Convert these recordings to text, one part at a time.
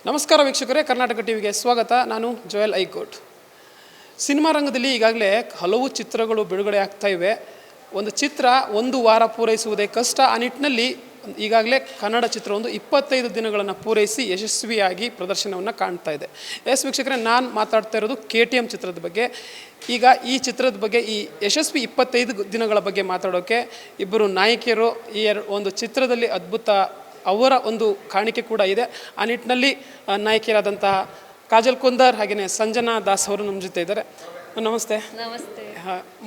ನಮಸ್ಕಾರ ವೀಕ್ಷಕರೇ, ಕರ್ನಾಟಕ ಟಿವಿಗೆ ಸ್ವಾಗತ. ನಾನು ಜೋಯಲ್ ಐಕೋಟ್. ಸಿನಿಮಾ ರಂಗದಲ್ಲಿ ಈಗಾಗಲೇ ಹಲವು ಚಿತ್ರಗಳು ಬಿಡುಗಡೆ ಆಗ್ತಾ ಇವೆ. ಒಂದು ಚಿತ್ರ ಒಂದು ವಾರ ಪೂರೈಸುವುದೇ ಕಷ್ಟ. ಆ ನಿಟ್ಟಿನಲ್ಲಿ ಈಗಾಗಲೇ ಕನ್ನಡ ಚಿತ್ರವೊಂದು 25 ದಿನಗಳನ್ನು ಪೂರೈಸಿ ಯಶಸ್ವಿಯಾಗಿ ಪ್ರದರ್ಶನವನ್ನು ಕಾಣ್ತಾ ಇದೆ. ವೀಕ್ಷಕರೇ, ನಾನು ಮಾತಾಡ್ತಾ ಇರೋದು KTM ಚಿತ್ರದ ಬಗ್ಗೆ. ಈಗ ಈ ಚಿತ್ರದ ಬಗ್ಗೆ, ಈ ಯಶಸ್ವಿ 25 ದಿನಗಳ ಬಗ್ಗೆ ಮಾತಾಡೋಕ್ಕೆ ಇಬ್ಬರು ನಾಯಕಿಯರು ಈ ಒಂದು ಚಿತ್ರದಲ್ಲಿ ಅದ್ಭುತ ಅವರ ಒಂದು ಕಾಣಿಕೆ ಕೂಡ ಇದೆ. ಆ ನಿಟ್ಟಿನಲ್ಲಿ ನಾಯಕಿಯರಾದಂತಹ ಕಾಜಲ್ ಕುಂದರ್ ಹಾಗೆಯೇ ಸಂಜನಾ ದಾಸ್ ಅವರು ನಮ್ಮ ಜೊತೆ ಇದ್ದಾರೆ. ನಮಸ್ತೆ. ನಮಸ್ತೆ.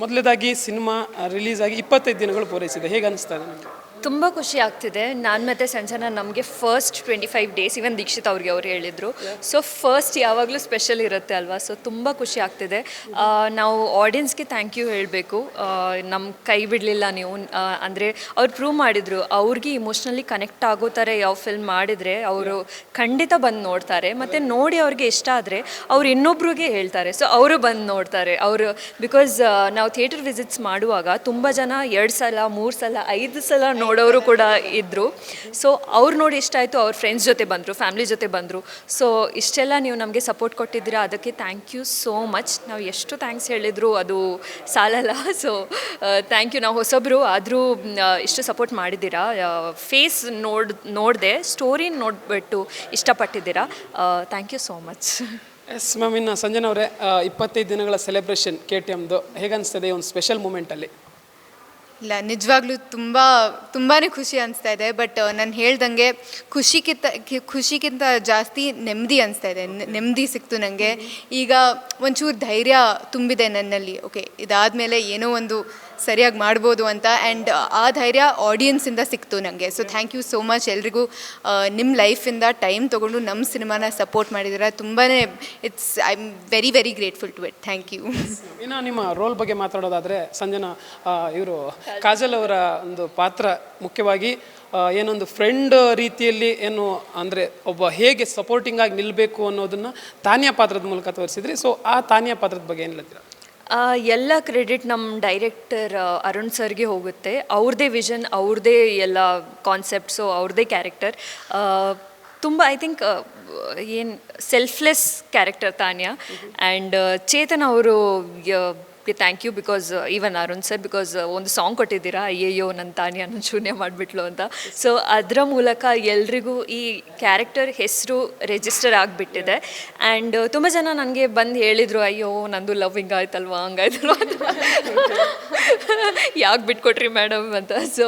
ಮೊದಲೇದಾಗಿ ಸಿನಿಮಾ ರಿಲೀಸ್ ಆಗಿ 25 ದಿನಗಳು ಪೂರೈಸಿದೆ, ಹೇಗೆ ಅನಿಸ್ತಾ ಇದೆ ನಿಮಗೆ? ತುಂಬ ಖುಷಿ ಆಗ್ತಿದೆ. ನಾನು ಮತ್ತು ಸಂಜನಾ ನಮಗೆ ಫಸ್ಟ್ 25 ಡೇಸ್, ಇವನ್ ದೀಕ್ಷಿತ್ ಅವ್ರಿಗೆ ಅವ್ರು ಹೇಳಿದರು. ಸೊ ಫಸ್ಟ್ ಯಾವಾಗಲೂ ಸ್ಪೆಷಲ್ ಇರುತ್ತೆ ಅಲ್ವಾ. ಸೊ ತುಂಬ ಖುಷಿ ಆಗ್ತಿದೆ. ನಾವು ಆಡಿಯನ್ಸ್ಗೆ ಥ್ಯಾಂಕ್ ಯು ಹೇಳಬೇಕು. ನಮ್ಮ ಕೈ ಬಿಡಲಿಲ್ಲ ನೀವು. ಅಂದರೆ ಅವ್ರು ಪ್ರೂವ್ ಮಾಡಿದರು, ಅವ್ರಿಗೆ ಇಮೋಷ್ನಲಿ ಕನೆಕ್ಟ್ ಆಗೋ ಥರ ಯಾವ ಫಿಲ್ಮ್ ಮಾಡಿದರೆ ಅವರು ಖಂಡಿತ ಬಂದು ನೋಡ್ತಾರೆ. ಮತ್ತು ನೋಡಿ ಅವ್ರಿಗೆ ಇಷ್ಟ ಆದರೆ ಅವ್ರು ಇನ್ನೊಬ್ರಿಗೆ ಹೇಳ್ತಾರೆ. ಸೊ ಅವರು ಬಂದು ನೋಡ್ತಾರೆ. ಅವರು ಬಿಕಾಸ್ ನಾವು ಥಿಯೇಟರ್ ವಿಸಿಟ್ಸ್ ಮಾಡುವಾಗ ತುಂಬ ಜನ 2 ಸಲ 3 ಸಲ 5 ಸಲ ನೋಡೋರು ಕೂಡ ಇದ್ದರು. ಸೊ ಅವ್ರು ನೋಡಿ ಇಷ್ಟ ಆಯಿತು, ಅವ್ರ ಫ್ರೆಂಡ್ಸ್ ಜೊತೆ ಬಂದರು, ಫ್ಯಾಮಿಲಿ ಜೊತೆ ಬಂದರು. ಸೊ ಇಷ್ಟೆಲ್ಲ ನೀವು ನಮಗೆ ಸಪೋರ್ಟ್ ಕೊಟ್ಟಿದ್ದೀರಾ, ಅದಕ್ಕೆ ಥ್ಯಾಂಕ್ ಯು ಸೋ ಮಚ್. ನಾವು ಎಷ್ಟು ಥ್ಯಾಂಕ್ಸ್ ಹೇಳಿದ್ರು ಅದು ಸಾಲಲ್ಲ. So thank you. ನಾವು ಹೊಸಬ್ರು ಆದರೂ ಇಷ್ಟು ಸಪೋರ್ಟ್ ಮಾಡಿದ್ದೀರಾ. ಫೇಸ್ ನೋಡಿದೆ, ಸ್ಟೋರಿ ನೋಡಿಬಿಟ್ಟು ಇಷ್ಟಪಟ್ಟಿದ್ದೀರಾ. Thank you so much. Yes ma'am, ಇನ್ನು ಸಂಜನಾ ಅವರೇ, 25 ದಿನಗಳ ಸೆಲೆಬ್ರೇಷನ್ KTMದು ಹೇಗೆ ಅನಿಸ್ತದೆ ಒಂದು ಸ್ಪೆಷಲ್ ಮೂಮೆಂಟಲ್ಲಿ? ಇಲ್ಲ, ನಿಜವಾಗ್ಲೂ ತುಂಬಾ ಖುಷಿ ಅನಿಸ್ತಾ ಇದೆ. ಬಟ್ ನಾನು ಹೇಳ್ದಂಗೆ ಖುಷಿಗಿಂತ ಜಾಸ್ತಿ ನೆಮ್ಮದಿ ಅನಿಸ್ತಾ ಇದೆ. ನೆಮ್ಮದಿ ಸಿಕ್ತು ನನಗೆ. ಈಗ ಒಂಚೂರು ಧೈರ್ಯ ತುಂಬಿದೆ ನನ್ನಲ್ಲಿ. ಓಕೆ, ಇದಾದಮೇಲೆ ಏನೋ ಒಂದು ಸರಿಯಾಗಿ ಮಾಡ್ಬೋದು ಅಂತ. ಆ್ಯಂಡ್ ಆ ಧೈರ್ಯ ಆಡಿಯನ್ಸಿಂದ ಸಿಕ್ತು ನನಗೆ. So thank you so much ಎಲ್ರಿಗೂ. ನಿಮ್ಮ ಲೈಫಿಂದ ಟೈಮ್ ತೊಗೊಂಡು ನಮ್ಮ ಸಿನಿಮಾನ ಸಪೋರ್ಟ್ ಮಾಡಿದ್ದೀರಾ. ತುಂಬಾ I am very very grateful to it. Thank you. ಇನ್ನು ನಿಮ್ಮ ರೋಲ್ ಬಗ್ಗೆ ಮಾತಾಡೋದಾದರೆ, ಸಂಜನಾ, ಇವರು ಕಾಜಲ್ ಅವರ ಒಂದು ಪಾತ್ರ ಮುಖ್ಯವಾಗಿ ಏನೊಂದು ಫ್ರೆಂಡ್ ರೀತಿಯಲ್ಲಿ ಏನು ಅಂದರೆ ಒಬ್ಬ ಹೇಗೆ ಸಪೋರ್ಟಿಂಗ್ ಆಗಿ ನಿಲ್ಲಬೇಕು ಅನ್ನೋದನ್ನು ತಾನ್ಯಾ ಪಾತ್ರದ ಮೂಲಕ ತೋರಿಸಿದ್ರಿ. ಸೊ ಆ ತಾನ್ಯಾ ಪಾತ್ರದ ಬಗ್ಗೆ ಏನು ಹೇಳ್ತೀರಾ? ಎಲ್ಲ ಕ್ರೆಡಿಟ್ ನಮ್ಮ ಡೈರೆಕ್ಟರ್ ಅರುಣ್ ಸರ್ಗೆ ಹೋಗುತ್ತೆ. ಅವ್ರದ್ದೇ ವಿಷನ್, ಅವ್ರದ್ದೇ ಎಲ್ಲ ಕಾನ್ಸೆಪ್ಟ್ಸು, ಅವ್ರದ್ದೇ ಕ್ಯಾರೆಕ್ಟರ್. ತುಂಬ ಐ ಥಿಂಕ್ ಏನು selfless character Tanya. And Chetan ಅವರು thank you. Because even Arun sir, because ಒಂದು ಸಾಂಗ್ ಕೊಟ್ಟಿದ್ದೀರಾ, ಅಯ್ಯಯ್ಯೋ ನನ್ನ ತಾನ್ಯಾ ನನ್ನ ಶೂನ್ಯ ಮಾಡಿಬಿಟ್ಲು ಅಂತ. ಸೊ ಅದರ ಮೂಲಕ ಎಲ್ರಿಗೂ ಈ ಕ್ಯಾರೆಕ್ಟರ್ ಹೆಸರು ರಿಜಿಸ್ಟರ್ ಆಗಿಬಿಟ್ಟಿದೆ. ಆ್ಯಂಡ್ ತುಂಬ ಜನ ನನಗೆ ಬಂದು ಹೇಳಿದರು, ಅಯ್ಯೋ ನಂದು ಲವ್ ಹಿಂಗಾಯ್ತಲ್ವ ಹಂಗಾಯ್ತಲ್ವ ಅಂತ, ಯಾಕೆ ಬಿಟ್ಕೊಟ್ರಿ ಮೇಡಮ್ ಅಂತ. ಸೊ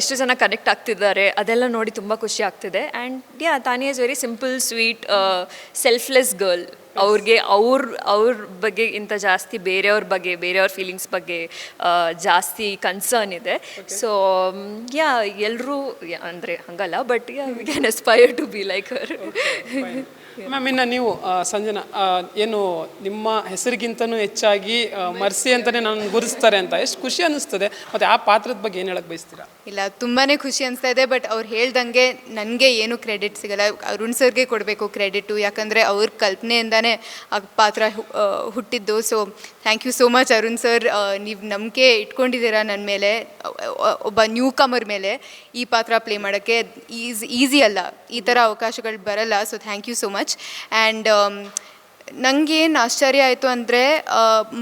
ಇಷ್ಟು ಜನ ಕನೆಕ್ಟ್ ಆಗ್ತಿದ್ದಾರೆ, ಅದೆಲ್ಲ ನೋಡಿ ತುಂಬ ಖುಷಿ ಆಗ್ತಿದೆ. And Tanya is very simple, sweet, selfless girl. ಅವ್ರಿಗೆ ಅವ್ರ ಬಗ್ಗೆ ಇಂಥ ಜಾಸ್ತಿ ಬೇರೆಯವ್ರ ಬಗ್ಗೆ, ಬೇರೆಯವ್ರ ಫೀಲಿಂಗ್ಸ್ ಬಗ್ಗೆ ಜಾಸ್ತಿ ಕನ್ಸರ್ನ್ ಇದೆ. ಸೊ ಎಲ್ಲರೂ ಅಂದರೆ ಹಂಗಲ್ಲ, but we can aspire to be like her. Ma'am, ಇನ್ನು ನೀವು ಸಂಜನಾ, ಏನು ನಿಮ್ಮ ಹೆಸರಿಗಿಂತನೂ ಹೆಚ್ಚಾಗಿ ಮರ್ಸಿ ಅಂತಲೇ ನಾನು ಗುರುತಿಸ್ತಾರೆ ಅಂತ ಎಷ್ಟು ಖುಷಿ ಅನ್ನಿಸ್ತದೆ, ಮತ್ತು ಆ ಪಾತ್ರದ ಬಗ್ಗೆ ಏನು ಹೇಳಕ್ಕೆ ಬಯಸ್ತೀರಾ? ಇಲ್ಲ, ತುಂಬಾ ಖುಷಿ ಅನಿಸ್ತಾ ಇದೆ. ಬಟ್ ಅವ್ರು ಹೇಳ್ದಂಗೆ ನನಗೆ ಏನು ಕ್ರೆಡಿಟ್ ಸಿಗಲ್ಲ, ಅರುಣ್ ಸರ್ಗೆ ಕೊಡಬೇಕು ಕ್ರೆಡಿಟು. ಯಾಕಂದರೆ ಅವ್ರ ಕಲ್ಪನೆಯಿಂದಾನೇ ಆ ಪಾತ್ರ ಹುಟ್ಟಿದ್ದು. So thank you so much Arun sir. ನೀವು ನಂಬಿಕೆ ಇಟ್ಕೊಂಡಿದ್ದೀರಾ ನನ್ನ ಮೇಲೆ, ಒಬ್ಬ ನ್ಯೂ ಕಮರ್ ಮೇಲೆ ಈ ಪಾತ್ರ ಪ್ಲೇ ಮಾಡೋಕ್ಕೆ. ಈಸಿ ಅಲ್ಲ, ಈ ಥರ ಅವಕಾಶಗಳು ಬರಲ್ಲ. So thank you so much. And ನನಗೇನು ಆಶ್ಚರ್ಯ ಆಯಿತು ಅಂದರೆ,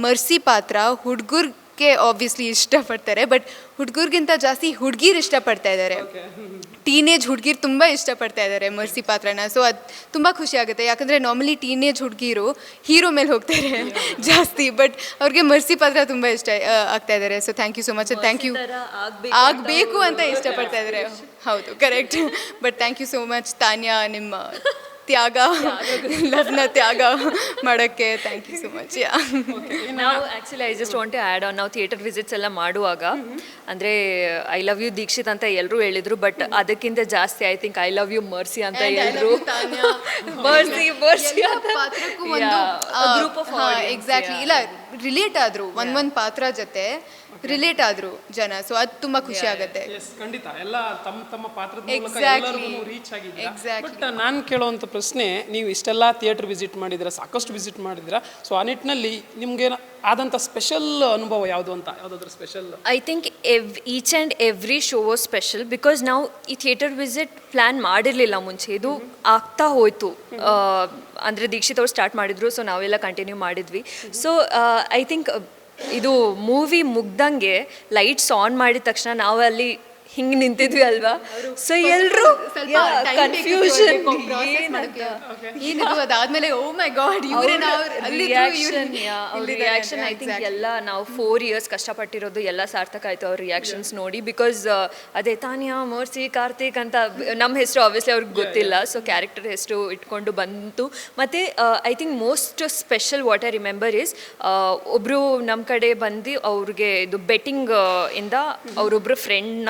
ಮರ್ಸಿ ಪಾತ್ರ ಹುಡುಗರಿಗೆ ಆಬ್ವಿಯಸ್ಲಿ ಇಷ್ಟಪಡ್ತಾರೆ, ಬಟ್ ಹುಡುಗರಿಗಿಂತ ಜಾಸ್ತಿ ಹುಡುಗಿರು ಇಷ್ಟಪಡ್ತಾ ಇದ್ದಾರೆ. ಟೀನೇಜ್ ಹುಡುಗಿರು ತುಂಬ ಇಷ್ಟಪಡ್ತಾ ಇದ್ದಾರೆ ಮರ್ಸಿ ಪಾತ್ರನ. ಸೊ ಅದು ತುಂಬ ಖುಷಿ ಆಗುತ್ತೆ. ಯಾಕಂದರೆ ನಾರ್ಮಲಿ ಟೀನೇಜ್ ಹುಡುಗಿರು ಹೀರೋ ಮೇಲೆ ಹೋಗ್ತಾರೆ ಜಾಸ್ತಿ, ಬಟ್ ಅವ್ರಿಗೆ ಮರ್ಸಿ ಪಾತ್ರ ತುಂಬ ಇಷ್ಟ ಆಗ್ತಾ ಇದ್ದಾರೆ. So thank you so much. Thank you. ಆಗಬೇಕು ಅಂತ ಇಷ್ಟಪಡ್ತಾ ಇದ್ದಾರೆ. ಹೌದು, correct. But thank you so much Tanya, ನಿಮ್ಮ ತ್ಯಾಗ, ಲವ್ನ ತ್ಯಾಗ ಮಾಡೋಕ್ಕೆ ಥ್ಯಾಂಕ್ ಯು ಸೊ ಮಚ್. ನಾವು actually I just want to add on, ನಾವು ಥಿಯೇಟರ್ ವಿಸಿಟ್ಸ್ ಎಲ್ಲ ಮಾಡುವಾಗ ಅಂದರೆ ಐ ಲವ್ ಯು ದೀಕ್ಷಿತ್ ಅಂತ ಎಲ್ಲರೂ ಹೇಳಿದರು. ಬಟ್ ಅದಕ್ಕಿಂತ ಜಾಸ್ತಿ I think I love you Mercy ಅಂತ ಹೇಳಿದ್ರು. ಮರ್ಸಿ ಅಂತ ಗ್ರೂಪ್ ಆಫ್ ಎಕ್ಸಾಕ್ಟ್ಲಿ. ಇಲ್ಲ, ರಿಲೇಟ್ ಆದರು, ಒಂದೊಂದು ಪಾತ್ರ ಜೊತೆ ರಿಲೇಟ್ ಆದರು ಜನ. ಸೊ ಅದು ತುಂಬ ಖುಷಿ ಆಗುತ್ತೆ. ಖಂಡಿತ ಎಲ್ಲ ತಮ್ಮ ಪಾತ್ರದ ಮೂಲಕ ಎಲ್ಲರಿಗೂ ರೀಚ್ ಆಗಿದ್ದಾರೆ. ಬಟ್ ನಾನು ಕೇಳುವಂಥ ಪ್ರಶ್ನೆ, ನೀವು ಇಷ್ಟೆಲ್ಲ ಥಿಯೇಟರ್ ವಿಸಿಟ್ ಮಾಡಿದ್ದೀರಾ, ಸಾಕಷ್ಟು ವಿಸಿಟ್ ಮಾಡಿದ್ದೀರಾ. ಸೊ ಆ ನಿಟ್ಟಿನಲ್ಲಿ ನಿಮ್ಗೆ ಆದಂಥ ಸ್ಪೆಷಲ್ ಅನುಭವ ಯಾವುದು ಅಂತ, ಯಾವುದಾದ್ರೂ special? I think each and every show was special because ನಾವು ಈ ಥಿಯೇಟರ್ ವಿಸಿಟ್ ಪ್ಲ್ಯಾನ್ ಮಾಡಿರಲಿಲ್ಲ ಮುಂಚೆ, ಇದು ಆಗ್ತಾ ಹೋಯಿತು. ಅಂದರೆ ದೀಕ್ಷಿತ್ ಅವ್ರು ಸ್ಟಾರ್ಟ್ ಮಾಡಿದ್ರು, ಸೊ ನಾವೆಲ್ಲ ಕಂಟಿನ್ಯೂ ಮಾಡಿದ್ವಿ. ಸೊ ಐ ಥಿಂಕ್ ಇದು ಮೂವಿ ಮುಗ್ದಂಗೆ ಲೈಟ್ಸ್ ಆನ್ ಮಾಡಿದ ತಕ್ಷಣ ನಾವು ಅಲ್ಲಿ ಹಿಂಗೆ ನಿಂತಿದ್ವಿ ಅಲ್ವಾ, ಸೊ ಎಲ್ಲರೂ ಕನ್ಫ್ಯೂಷನ್ ಏನಿದು ಅದಾದ್ಮೇಲೆ ಓ ಮೈ ಗಾಡ್ ರಿಯಾಕ್ಷನ್. ಐ ಥಿಂಕ್ ಎಲ್ಲ ನಾವು 4 years ಕಷ್ಟಪಟ್ಟಿರೋದು ಎಲ್ಲ ಸಾರ್ಥಕ ಆಯಿತು ಅವ್ರ ರಿಯಾಕ್ಷನ್ಸ್ ನೋಡಿ. ಬಿಕಾಸ್ ಅದೇ ತಾನಿಯಾ, ಮರ್ಸಿ, ಕಾರ್ತಿಕ್ ಅಂತ ನಮ್ಮ ಹೆಸರು ಆಬ್ವಿಯಸ್ಲಿ ಅವ್ರಿಗೆ ಗೊತ್ತಿಲ್ಲ, ಸೊ ಕ್ಯಾರೆಕ್ಟರ್ ಹೆಸರು ಇಟ್ಕೊಂಡು ಬಂತು. ಮತ್ತು I think most special what I remember is ಒಬ್ಬರು ನಮ್ಮ ಕಡೆ ಬಂದು ಅವ್ರಿಗೆ ಇದು ಬೆಟ್ಟಿಂಗ್ ಇಂದ ಅವರೊಬ್ಬರು ಫ್ರೆಂಡ್ನ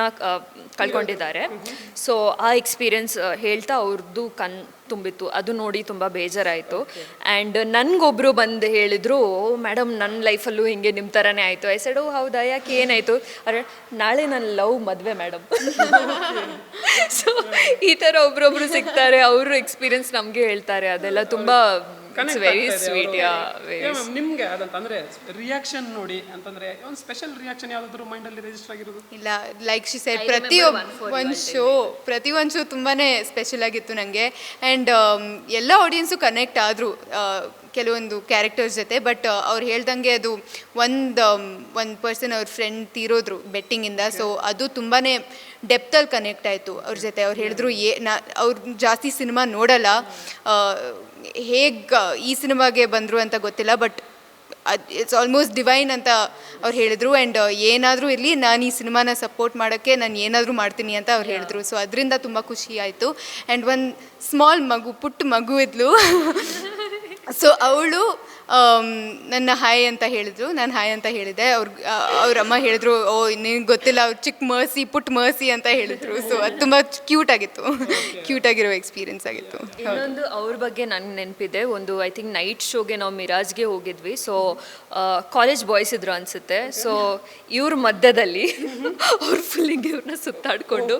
ಕಳ್ಕೊಂಡಿದ್ದಾರೆ. ಸೊ ಆ ಎಕ್ಸ್ಪೀರಿಯನ್ಸ್ ಹೇಳ್ತಾ ಅವ್ರದ್ದು ತುಂಬಿತ್ತು, ಅದು ನೋಡಿ ತುಂಬ ಬೇಜಾರಾಯಿತು. ಆ್ಯಂಡ್ ನನಗೊಬ್ಬರು ಬಂದು ಹೇಳಿದರು, ಮೇಡಮ್ ನನ್ನ ಲೈಫಲ್ಲೂ ಹಿಂಗೆ ನಿಮ್ಮ ಥರನೇ ಆಯಿತು. ಐ ಸೆಡ್, ಓ ಹೌದಾ, ಯಾಕೆ ಏನಾಯಿತು? ಅರೆ ನಾಳೆ ನನ್ನ ಲವ್ ಮದುವೆ ಮೇಡಮ್. ಸೊ ಈ ಥರ ಒಬ್ರೊಬ್ರು ಸಿಗ್ತಾರೆ, ಅವ್ರ ಎಕ್ಸ್ಪೀರಿಯನ್ಸ್ ನಮಗೆ ಹೇಳ್ತಾರೆ, ಅದೆಲ್ಲ ತುಂಬ ಇಟ್ಸ್ ವೆರಿ ಸ್ವೀಟ್. ನಿಮಗೆ ಅದಂತ ಅಂದರೆ ರಿಯಾಕ್ಷನ್ ನೋಡಿ ಅಂತಂದರೆ ಒಂದು ಸ್ಪೆಷಲ್ ರಿಯಾಕ್ಷನ್ ಯಾವುದಾದ್ರೂ ಮೈಂಡಲ್ಲಿ ರಿಜಿಸ್ಟರ್ ಆಗಿರೋದು? ಇಲ್ಲ, ಲೈಕ್ ಶಿ ಸೆಡ್ ಪ್ರತಿ ಒಂದು ಶೋ ತುಂಬಾ ಸ್ಪೆಷಲ್ ಆಗಿತ್ತು ನನಗೆ. ಆ್ಯಂಡ್ ಎಲ್ಲ ಆಡಿಯನ್ಸು ಕನೆಕ್ಟ್ ಆದರು ಕೆಲವೊಂದು ಕ್ಯಾರೆಕ್ಟರ್ಸ್ ಜೊತೆ. ಬಟ್ ಅವ್ರು ಹೇಳ್ದಂಗೆ ಅದು ಒಂದು ಪರ್ಸನ್ ಅವ್ರ ಫ್ರೆಂಡ್ ತೀರೋದ್ರು ಬೆಟ್ಟಿಂಗಿಂದ, ಸೊ ಅದು ತುಂಬಾ ಡೆಪ್ತಲ್ಲಿ ಕನೆಕ್ಟ್ ಆಯಿತು ಅವ್ರ ಜೊತೆ. ಅವ್ರು ಹೇಳಿದ್ರು ಅವ್ರು ಜಾಸ್ತಿ ಸಿನಿಮಾ ನೋಡಲ್ಲ, ಹೇಗೆ ಈ ಸಿನಿಮಾಗೆ ಬಂದರು ಅಂತ ಗೊತ್ತಿಲ್ಲ, ಬಟ್ ಇಟ್ಸ್ ಆಲ್ಮೋಸ್ಟ್ ಡಿವೈನ್ ಅಂತ ಅವ್ರು ಹೇಳಿದರು. ಆ್ಯಂಡ್ ಏನಾದರೂ ಇರಲಿ, ನಾನು ಈ ಸಿನಿಮಾನ ಸಪೋರ್ಟ್ ಮಾಡೋಕ್ಕೆ ನಾನು ಏನಾದರೂ ಮಾಡ್ತೀನಿ ಅಂತ ಅವ್ರು ಹೇಳಿದ್ರು. ಸೊ ಅದರಿಂದ ತುಂಬ ಖುಷಿ ಆಯಿತು. ಆ್ಯಂಡ್ ಒಂದು ಸ್ಮಾಲ್ ಪುಟ್ಟ ಮಗು ಇದ್ಲು. ಸೊ ಅವಳು ನನ್ನ ಹಾಯ್ ಅಂತ ಹೇಳಿದ್ರು, ನಾನು ಹಾಯ್ ಅಂತ ಹೇಳಿದೆ. ಅವ್ರ ಅಮ್ಮ ಹೇಳಿದ್ರು, ಓ ನಿನಗೆ ಗೊತ್ತಿಲ್ಲ, ಅವ್ರು ಚಿಕ್ಕ ಮರ್ಸಿ, ಪುಟ್ಟ ಮರ್ಸಿ ಅಂತ ಹೇಳಿದ್ರು. ಸೊ ಅದು ತುಂಬ ಕ್ಯೂಟಾಗಿರೋ ಎಕ್ಸ್ಪೀರಿಯನ್ಸ್ ಆಗಿತ್ತು. ಇನ್ನೊಂದು ಅವ್ರ ಬಗ್ಗೆ ನನಗೆ ನೆನಪಿದೆ, ಒಂದು ಐ ಥಿಂಕ್ ನೈಟ್ ಶೋಗೆ ನಾವು ಮಿರಾಜ್ಗೆ ಹೋಗಿದ್ವಿ. ಸೊ ಕಾಲೇಜ್ ಬಾಯ್ಸ್ ಇದ್ರು ಅನಿಸುತ್ತೆ. ಸೊ ಇವ್ರ ಮಧ್ಯದಲ್ಲಿ ಅವ್ರ ಫುಲ್ಲಿಂಗ್ ಇವ್ರನ್ನ ಸುತ್ತಾಡಿಕೊಂಡು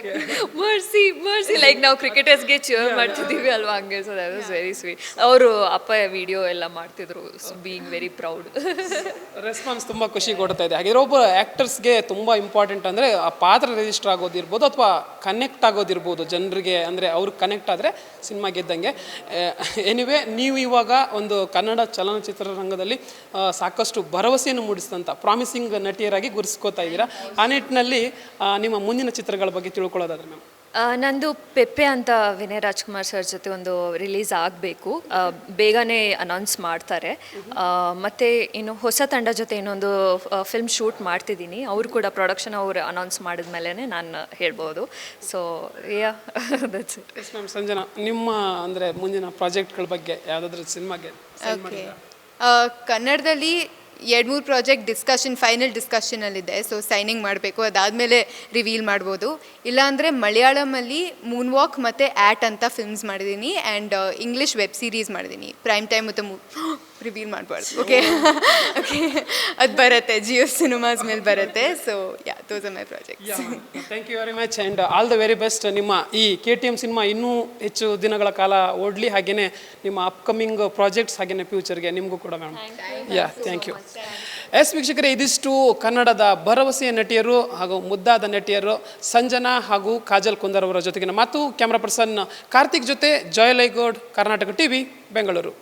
ಮರ್ಸಿ ಮರ್ಸಿ ಲೈಕ್ ನಾವು ಕ್ರಿಕೆಟರ್ಸ್ಗೆ ಚೇರ್ ಮಾಡ್ತಿದ್ದೀವಿ ಅಲ್ವಾ, ಹಂಗೆ. So that was very sweet. ಅವರು ಅಪ್ಪ ವಿಡಿಯೋ ಎಲ್ಲ ಮಾಡ್ತಿದ್ರು, ಬೀಯಿಂಗ್ ವೆರಿ ಪ್ರೌಡ್. ರೆಸ್ಪಾನ್ಸ್ ತುಂಬ ಖುಷಿ ಕೊಡ್ತಾ ಇದೆ. ಹಾಗೆ ಒಬ್ಬ ಆ್ಯಕ್ಟರ್ಸ್ಗೆ ತುಂಬ ಇಂಪಾರ್ಟೆಂಟ್ ಅಂದರೆ ಆ ಪಾತ್ರ ರಿಜಿಸ್ಟರ್ ಆಗೋದಿರ್ಬೋದು ಅಥವಾ ಕನೆಕ್ಟ್ ಆಗೋದಿರ್ಬೋದು ಜನರಿಗೆ, ಅಂದರೆ ಅವ್ರಿಗೆ ಕನೆಕ್ಟ್ ಆದರೆ ಸಿನಿಮಾ ಗೆದ್ದಂಗೆ. ಎನಿವೇ, ನೀವು ಇವಾಗ ಒಂದು ಕನ್ನಡ ಚಲನಚಿತ್ರರಂಗದಲ್ಲಿ ಸಾಕಷ್ಟು ಭರವಸೆಯನ್ನು ಮೂಡಿಸಿದಂಥ ಪ್ರಾಮಿಸಿಂಗ್ ನಟಿಯರಾಗಿ ಗುರುಸ್ಕೋತಾ ಇದ್ದೀರಾ. ಆ ನಿಟ್ಟಿನಲ್ಲಿ ನಿಮ್ಮ ಮುಂದಿನ ಚಿತ್ರಗಳ ಬಗ್ಗೆ ತಿಳ್ಕೊಳ್ಳೋದಾದ್ರೆ ಮ್ಯಾಮ್? ನಂದು ಪೆಪ್ಪೆ ಅಂತ ವಿನಯ್ ರಾಜ್ಕುಮಾರ್ ಸರ್ ಜೊತೆ ಒಂದು ರಿಲೀಸ್ ಆಗಬೇಕು, ಬೇಗನೆ ಅನೌನ್ಸ್ ಮಾಡ್ತಾರೆ. ಮತ್ತು ಇನ್ನು ಹೊಸ ತಂಡ ಜೊತೆ ಇನ್ನೊಂದು ಫಿಲ್ಮ್ ಶೂಟ್ ಮಾಡ್ತಿದ್ದೀನಿ, ಅವರು ಕೂಡ ಪ್ರೊಡಕ್ಷನ್ ಅವರು ಅನೌನ್ಸ್ ಮಾಡಿದ ಮೇಲೆ ನಾನು ಹೇಳ್ಬೋದು. So yeah that's it. Yes ma'am. Sanjana, ನಿಮ್ಮ ಅಂದರೆ ಮುಂದಿನ ಪ್ರಾಜೆಕ್ಟ್ಗಳ ಬಗ್ಗೆ ಯಾವುದಾದ್ರೂ ಸಿನಿಮಾಗೆ? ಓಕೆ, ಕನ್ನಡದಲ್ಲಿ 2-3 ಪ್ರಾಜೆಕ್ಟ್ ಫೈನಲ್ ಡಿಸ್ಕಷನಲ್ಲಿದೆ. ಸೊ ಸೈನಿಂಗ್ ಮಾಡಬೇಕು, ಅದಾದಮೇಲೆ ರಿವೀಲ್ ಮಾಡ್ಬೋದು. ಇಲ್ಲಾಂದರೆ ಮಲಯಾಳಮಲ್ಲಿ ಮೂನ್ ವಾಕ್ ಮತ್ತು ಆ್ಯಟ್ ಅಂತ ಫಿಲ್ಮ್ಸ್ ಮಾಡಿದ್ದೀನಿ. ಆ್ಯಂಡ್ ಇಂಗ್ಲೀಷ್ ವೆಬ್ ಸೀರೀಸ್ ಮಾಡಿದ್ದೀನಿ, ಪ್ರೈಮ್ ಟೈಮ್ ಮತ್ತು ರಿವೀಲ್ ಮಾಡಬಾರ್ದು. ಓಕೆ ಓಕೆ, ಅದು ಬರುತ್ತೆ, ಜಿಯೋ ಸಿನಿಮಾಸ್ ಮೇಲೆ ಬರುತ್ತೆ. So yeah, those are my projects. Thank you very much and all the very best. ನಿಮ್ಮ ಈ KTM ಸಿನಿಮಾ ಇನ್ನೂ ಹೆಚ್ಚು ದಿನಗಳ ಕಾಲ ಓಡಲಿ, ಹಾಗೆಯೇ ನಿಮ್ಮ ಅಪ್ಕಮಿಂಗ್ ಪ್ರಾಜೆಕ್ಟ್ಸ್, ಹಾಗೆಯೇ ಫ್ಯೂಚರ್ಗೆ ನಿಮಗೂ ಕೂಡ ma'am. Yeah, thank you. Yes ವೀಕ್ಷಕರೇ, ಇದಿಷ್ಟು ಕನ್ನಡದ ಭರವಸೆಯ ನಟಿಯರು ಹಾಗೂ ಮುದ್ದಾದ ನಟಿಯರು ಸಂಜನಾ ಹಾಗೂ ಕಾಜಲ್ ಕುಂದರ್ ಅವರ ಜೊತೆಗಿನ ಮಾತು. ಕ್ಯಾಮ್ರಾ ಪರ್ಸನ್ ಕಾರ್ತಿಕ್ ಜೊತೆ ಜೋಯಲ್ ಐಗೋಡ್, ಕರ್ನಾಟಕ TV, ಬೆಂಗಳೂರು.